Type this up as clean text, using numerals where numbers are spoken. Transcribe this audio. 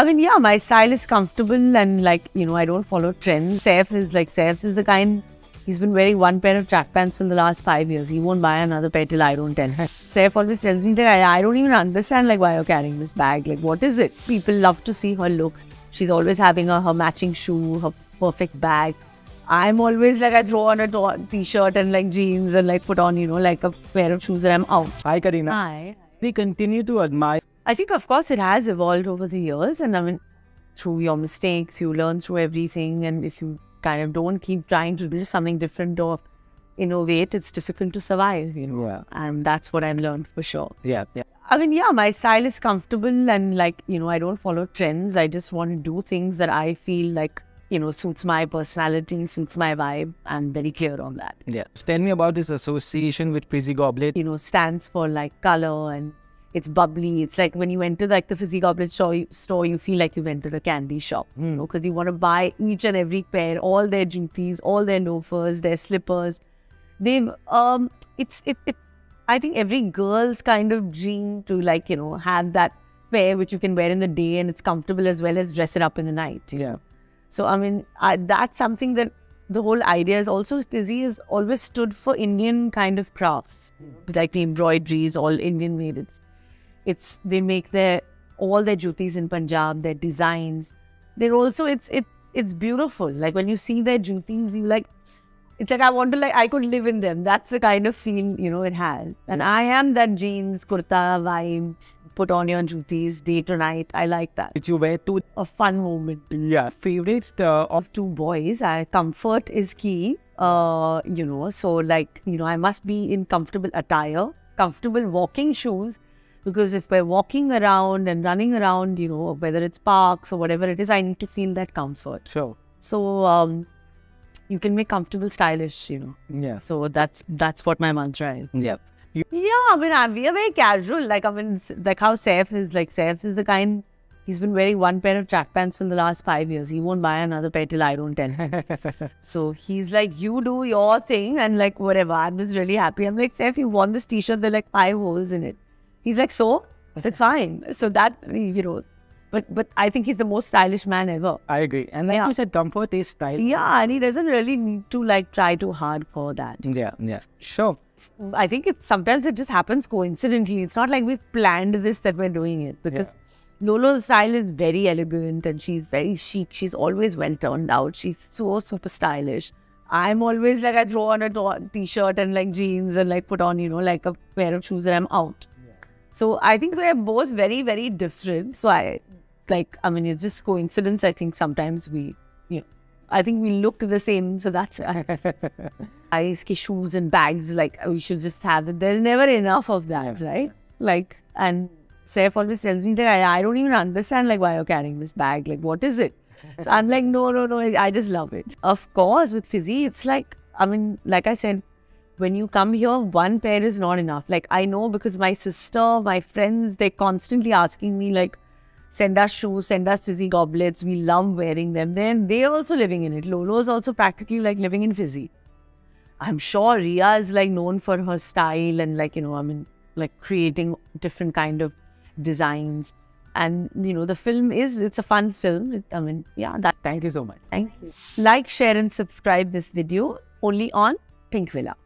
I mean, yeah, my style is comfortable and I don't follow trends. Saif is the kind, he's been wearing one pair of track pants for the last 5 years. He won't buy another pair till I don't tell him. Saif always tells me that I don't even understand why you're carrying this bag. What is it? People love to see her looks. She's always having her matching shoe, her perfect bag. I'm always I throw on a t-shirt and jeans and put on, a pair of shoes and I'm out. Hi, Kareena. Hi. We continue to admire. I think, of course, it has evolved over the years. And I mean, through your mistakes, you learn through everything. And if you kind of don't keep trying to do something different or innovate, it's difficult to survive, Yeah. And that's what I've learned for sure. Yeah. I mean, yeah, my style is comfortable and I don't follow trends. I just want to do things that I feel suits my personality, suits my vibe. I'm very clear on that. Yeah. So tell me about this association with Fizzy Goblet. Stands for color and it's bubbly. It's like when you enter the Fizzy Goblet store, you feel like you've entered a candy shop, because you want to buy each and every pair, all their jutis, all their loafers, their slippers. They've, I think every girl's kind of dream to have that pair which you can wear in the day and it's comfortable as well as dress it up in the night. Yeah. So, I mean, that's something that the whole idea is also, Fizzy has always stood for Indian kind of crafts, like the embroideries, all Indian made. They make all their jutis in Punjab, their designs. They're also, it's beautiful. When you see their jutis, it's I want to, I could live in them. That's the kind of feel, it has. And I am that jeans, kurta vibe, put on your jutis day to night. I like that. Which you wear to A fun moment. Yeah. Favorite of Two boys, comfort is key. So I must be in comfortable attire, comfortable walking shoes, because if we're walking around and running around, whether it's parks or whatever it is, I need to feel that comfort. Sure. So you can make comfortable stylish, Yeah. So that's what my mantra is. Yeah. Yeah, I mean, we are very casual. How Saif is. Saif is the kind, he's been wearing one pair of track pants for the last 5 years. He won't buy another pair till I don't tell him. So he's you do your thing and whatever. I'm just really happy. I'm Saif, you want this t-shirt, there are 5 holes in it. He's so? It's fine. So that, but I think he's the most stylish man ever. I agree. And you said, comfort is style. Yeah, and he doesn't really need to try too hard for that. Yeah. Sure. I think sometimes it just happens coincidentally. It's not like we've planned this that we're doing it, because Lolo's style is very elegant and she's very chic. She's always well turned out. She's so super stylish. I'm always I throw on a t-shirt and jeans and put on, a pair of shoes and I'm out. Yeah. So I think we're both very, very different. So it's just coincidence. I think sometimes I think we look the same, so that's guys ke shoes and bags, we should just have it. There's never enough of that, right? And Saif always tells me that I don't even understand why you're carrying this bag. What is it? So I'm no, I just love it. Of course, with Fizzy, it's like I said, when you come here, one pair is not enough. I know because my sister, my friends, they're constantly asking me send us shoes, send us Fizzy goblets. We love wearing them. Then they're also living in it. Lolo is also practically living in Fizzy. I'm sure Ria is known for her style and creating different kind of designs. And the film it's a fun film. Thank you so much. Thank you. Like, share and subscribe this video only on Pink Villa.